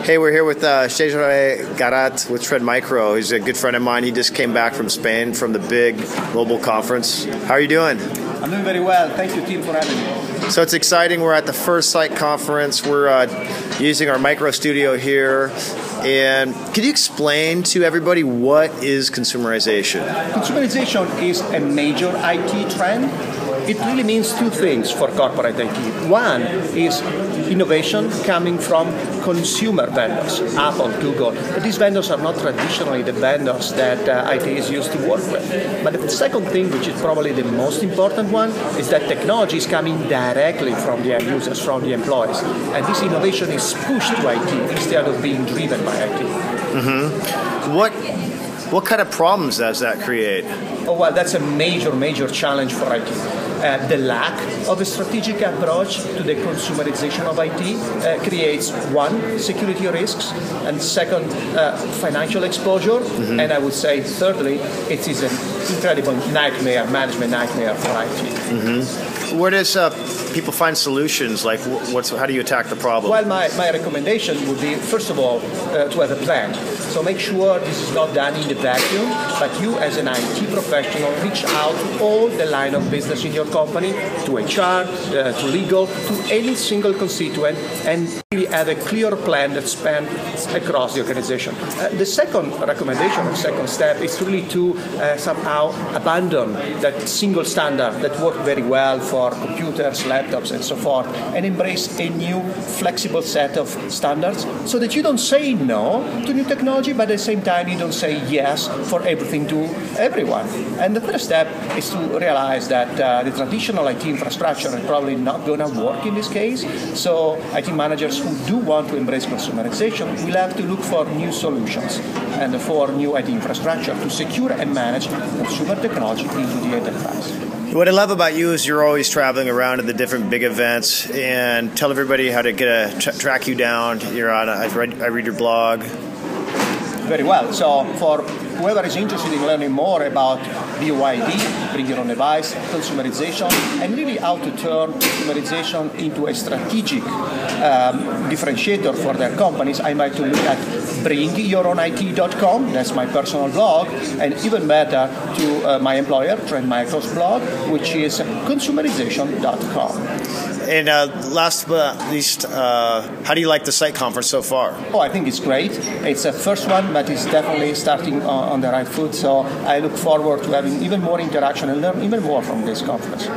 Hey, we're here with Cesare Garlati with Trend Micro. He's a good friend of mine. He just came back from Spain from the big global conference. How are you doing? I'm doing very well. Thank you, team, for having me. So it's exciting. We're at the first Cite conference. We're using our micro studio here. And could you explain to everybody what is consumerization? Consumerization is a major IT trend. It really means two things for corporate IT. One is innovation coming from consumer vendors, Apple, Google. These vendors are not traditionally the vendors that IT is used to work with. But the second thing, which is probably the most important one, is that technology is coming directly from the end users, from the employees. And this innovation is pushed to IT instead of being driven by IT. Mm-hmm. What kind of problems does that create? Oh, well, that's a major challenge for IT. The lack of a strategic approach to the consumerization of IT creates, one, security risks, and second, financial exposure, and I would say, thirdly, it is an incredible nightmare, management nightmare for IT. Where does people find solutions? Like, how do you attack the problem? Well, my recommendation would be, first of all, to have a plan. So make sure this is not done in the vacuum, but you as an IT professional reach out to all the line of business in your company, to HR, to legal, to any single constituent, and really have a clear plan that spans across the organization. The second recommendation, or second step, is really to somehow abandon that single standard that worked very well for computers, laptops, and so forth, and embrace a new flexible set of standards so that you don't say no to new technology, but at the same time you don't say yes for everything to everyone. And the third step is to realize that the traditional IT infrastructure is probably not going to work in this case. So IT managers who do want to embrace consumerization will have to look for new solutions and for new IT infrastructure to secure and manage consumer technology into the enterprise. What I love about you is you're always traveling around to the different big events and tell everybody how to get track you down. You're on. I read your blog. Very well. So for whoever is interested in learning more about BYD, bring your own device, consumerization, and really how to turn consumerization into a strategic differentiator for their companies, I invite to look at bringyourownit.com. That's my personal blog, and even better to my employer, Trend Micro's blog, which is consumerization.com. And last but not least, how do you like the Cite conference so far? Oh, I think it's great. It's a first one, but it's definitely starting on the right foot. So I look forward to having even more interaction and learn even more from this conference.